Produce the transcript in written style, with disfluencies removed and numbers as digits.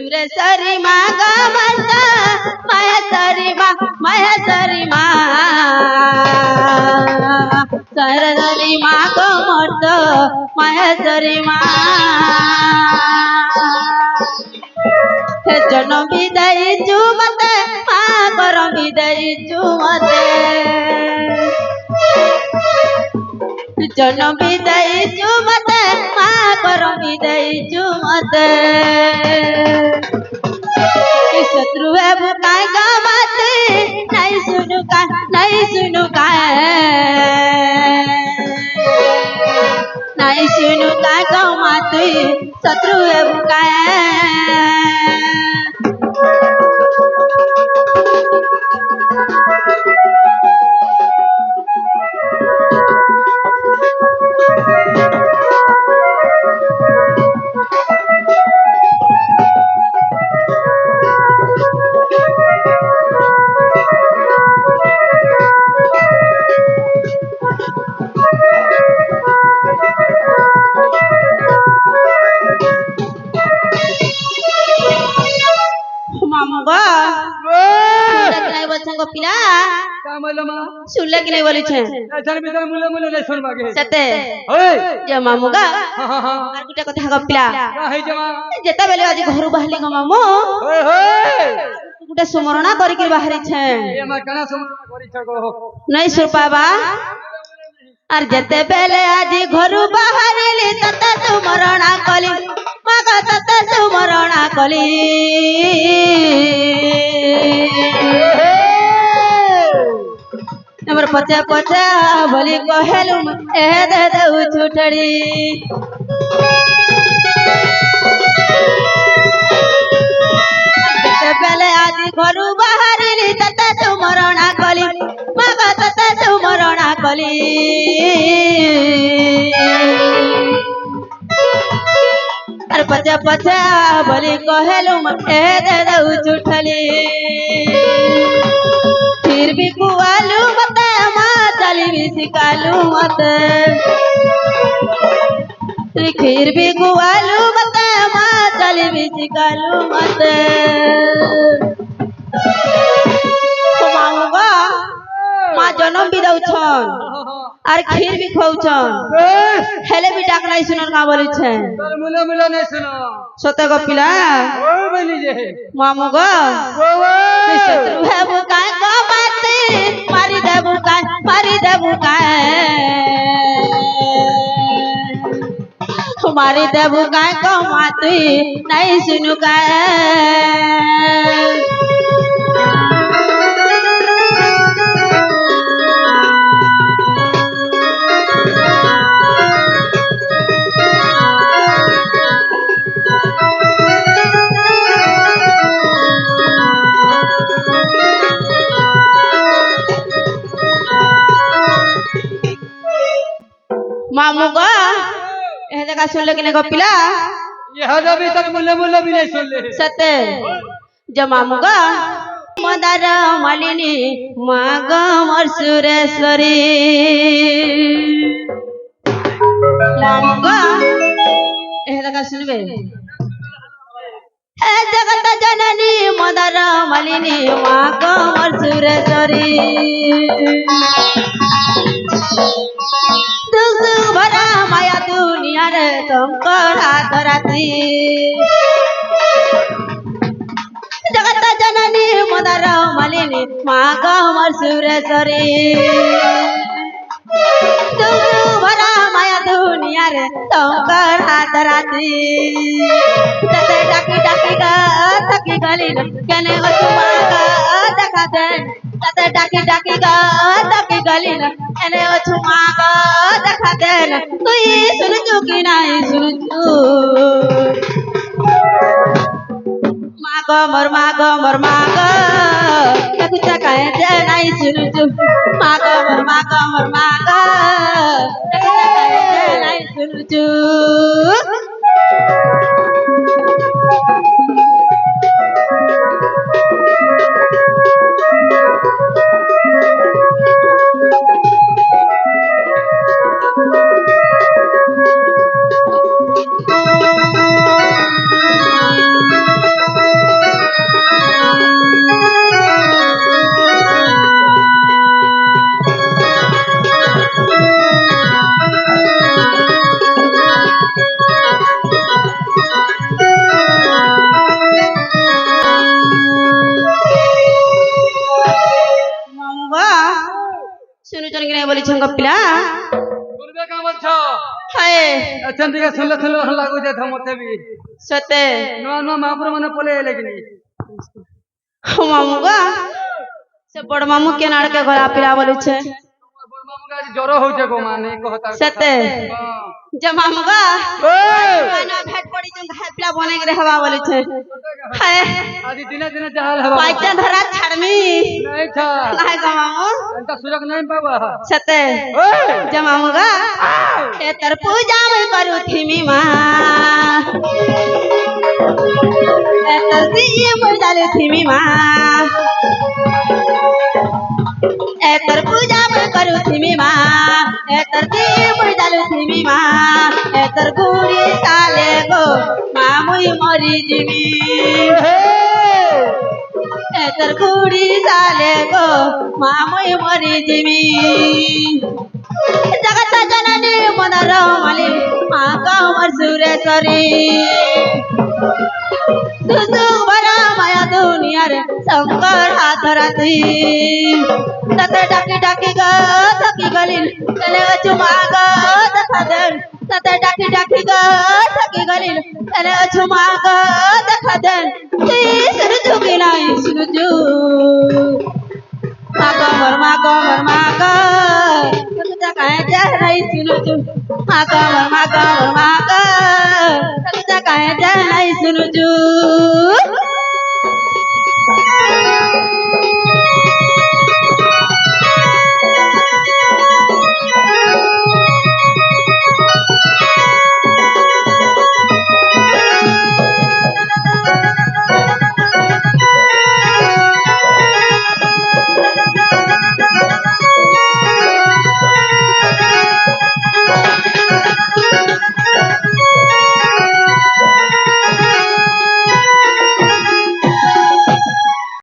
सुरेश्वरी माँ गा माता महेश्वरी माँ सरस्वती माँ को मत महेश्वरी माँ जन्म विदाई मते माँ करम विदाई मते जन्म विदाई मते माँ करम विदाई मते शत्रु है बुकाय का बाते नहीं सुनु का नहीं सुनु का माते शत्रु है बुकाय पिला सुनले कि नहीं बोली छे सते जे मामुगा आर गुटा कथा गपिला जेता बेले आज घरु बाहली ग मामू गुटा सुमरणा करी के बाहरी छे नहीं सुर पाबा आर जेते बेले आज घरु बाहरिली तते सुमरणा कली मगा तते सुमरणा कली नंबर पचा पचा बोली कहलु ए दे दउ छुटड़ी पहले आज घरु बाहरिली तते सुमरणा कली मगा तते सुमरणा कली अरे पचा पचा बोली कहलु ए दे दउ छुटली फिर भी कुआलू मत माँ चली भी सिकालू मत फिर भी कुआलू मत माँ चली भी सिकालू मत माऊगा माँ जन्म भी दउछन और खीर भी खौछन हेले भी डाक नहीं सुनन का बोली छे मुला मुला नहीं सुनो सते गपिला ओ बनी जे मामुगा शत्रु है वो काय का बाते मारी देबू काय मारी देबू काय का माती नहीं सुनु काय मामुगा ए देखा सुन ले कि नहीं गपिला यह अभी तक मुल्ला मुल्ला भी नहीं सुन ले सते ज मामुगा मदार मालिनी माग मोर सुरेश्वरी मामुगा ए देखा सुनबे ए जगत जननी मदार मालिनी माग मोर सुरेश्वरी भरा माया दुनिया रे शंकर हाथ रात्रि जगत जननी मदार मालिनी माँ गमर सुरेश्वरी भरा माया दुनिया रे शंकर हाथ रात्रि तते डाकी डाकी गा थकी गली केने तुमा गा देखा दे तते डाकी डाकी गा थकी गली एने तुमा गा देखा दे तुई सुन चुकी नहीं सुन चु मागो मोर मागो कुछ कहे दे नहीं सुन चु मागो मोर मागो कुछ कहे दे नहीं सुन चु नहीं बोली छंग पिला শুনবে কা বলছো हाय আচ্ছা ঠিক আছে শুনলে শুনলে ভালো লাগু যায় মতে বি सते নয়া নয়া মহাপুর মানে পলে এলেগিনি मामू गा से बड़ मामू के नाड़ के घरा पिला बोली छे বড় মামু গাজ জ্বর হইছে গো মানে कहता सते जे मामू गा ना भेट पड़ी जो घर पिला बने के रहवा बोली छे हाय আজি দিনে দিনে জাহাল হবা पाइते धरा छड़मी নাই থা हाय गा मामू এটা সুযোগ নাই পাবা सते जे मामू गा ए तर पूजा में करू थी मां ए तर दिए पूजा ले थी मां ए तर पूजा में करू थी मां ए तर दिए पूजा ले थी मां ए तर गुड़ी साले गो मामुई मरी जिमी ए तर गुड़ी साले गो मामुई मरी जिमी जगत जननी मदर माली माँ कमर सुरेश्वरी दुसु भरा माया दुनिया रे शंकर हाथ राती तते डाकी डाकी ग थकी गलिन चले चुमा ग देखा देन तते डाकी डाकी ग थकी गलिन चले चुमा ग देखा देन सुनु चुकी नहीं सुनु चु मागमर तुझा काय जा नहीं सुनु चु मागमर तुझा काय जा नहीं सुनु चु